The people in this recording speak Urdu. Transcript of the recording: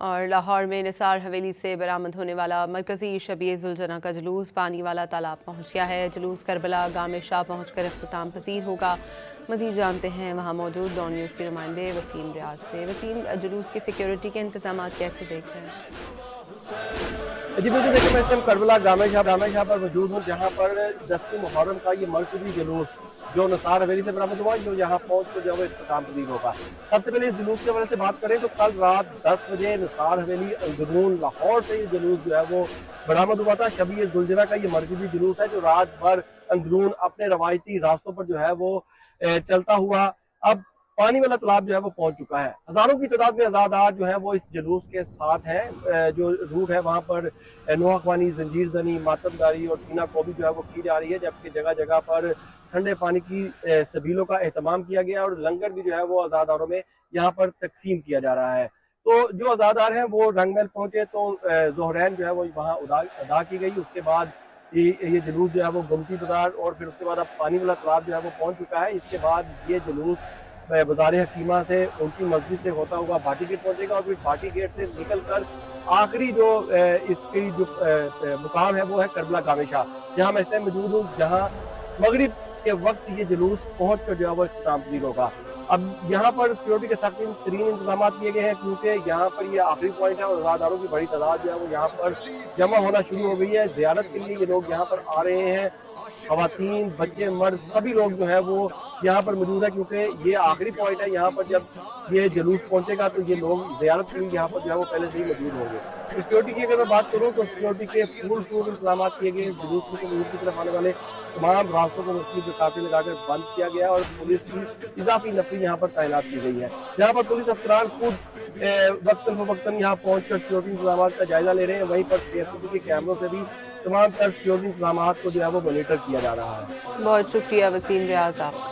اور لاہور میں نثار حویلی سے برآمد ہونے والا مرکزی شبیہ ذوالجناح کا جلوس پانی والا تالاب پہنچ گیا ہے۔ جلوس کربلا گام شاہ پہنچ کر اختتام پذیر ہوگا۔ مزید جانتے ہیں وہاں موجود ڈان نیوز کے نمائندے وسیم ریاض سے۔ وسیم، جلوس کی سیکیورٹی کے انتظامات کیسے دیکھ رہے ہیں؟ جی بالکل، دیکھیں میں اس ٹائم کربلا گام شاہ پر موجود ہوں، جہاں پر 10 محرم کا یہ مرکزی جلوس جو نثار حویلی سے برآمد ہوا جو یہاں پہنچ کر جو ہے اختتام پذیر ہوگا۔ سب سے پہلے اس جلوس کے حوالے سے بات کریں تو کل رات 10 بجے نثار حویلی اندرون لاہور سے یہ جلوس جو ہے وہ برآمد ہوا تھا۔ شبیہ ذوالجناح کا یہ مرکزی جلوس ہے جو رات بھر اندرون اپنے روایتی راستوں پر جو ہے وہ چلتا ہوا اب پانی والا تالاب جو ہے وہ پہنچ چکا ہے۔ ہزاروں کی تعداد میں عزادار جو ہے وہ اس جلوس کے ساتھ ہیں۔ جو روٹ ہے وہاں پر نوحہ خوانی، زنجیر زنی، ماتم داری اور سینہ کوبی جو ہے وہ کی جا رہی ہے، جبکہ جگہ جگہ پر ٹھنڈے پانی کی سبیلوں کا اہتمام کیا گیا اور لنگر بھی جو ہے وہ عزاداروں میں یہاں پر تقسیم کیا جا رہا ہے۔ تو جو عزادار ہیں وہ رنگ محل پہنچے تو ظہرین جو ہے وہ وہاں ادا کی گئی۔ اس کے بعد یہ جلوس جو ہے وہ گمتی بازار اور پھر اس کے بعد اب پانی والا تالاب جو ہے وہ پہنچ چکا ہے۔ اس کے بعد یہ جلوس بازار حکیمہ سے اونچی مسجد سے ہوتا ہوا بھاٹی گیٹ پہنچے گا اور پھر بھاٹی گیٹ سے نکل کر آخری جو اس کی جو مقام ہے وہ ہے کربلا گام شاہ، جہاں میں اس ٹائم موجود ہوں، جہاں مغرب کے وقت یہ جلوس پہنچ کر جو ہے وہ اختتام پذیر ہوگا۔ اب یہاں پر سیکیورٹی کے سخت ترین انتظامات کیے گئے ہیں کیونکہ یہاں پر یہ آخری پوائنٹ ہے اور عزاداروں کی بڑی تعداد جو ہے وہ یہاں پر جمع ہونا شروع ہو گئی ہے۔ زیارت کے لیے یہ لوگ یہاں پر آ رہے ہیں، خواتین، بچے، مرد سبھی لوگ جو ہے وہ یہاں پر موجود ہیں کیونکہ یہ آخری پوائنٹ ہے۔ یہاں پر جب یہ جلوس پہنچے گا تو یہ لوگ زیارت کے لیے یہاں پر جو ہے وہ پہلے سے ہی موجود ہوں گے۔ سیکیورٹی کی اگر میں بات کروں تو سیکیورٹی کے پور انتظامات کیے گئے۔ جلوس کی طرف آنے والے تمام راستوں کو مختلف کافی لگا کر بند کیا گیا اور پولیس کی اضافی نفری یہاں پر تعینات کی گئی ہے، جہاں پر پولیس افسران خود وقتاً فوقتاً یہاں پہنچ کر سیکیورٹی انتظامات کا جائزہ لے رہے ہیں۔ وہیں پر CCTV کے کیمروں سے بھی تمام تر سیکیورٹی انتظامات کو جو ہے وہ مانیٹر کیا جا رہا ہے۔ بہت شکریہ وسیم ریاض آپ کا۔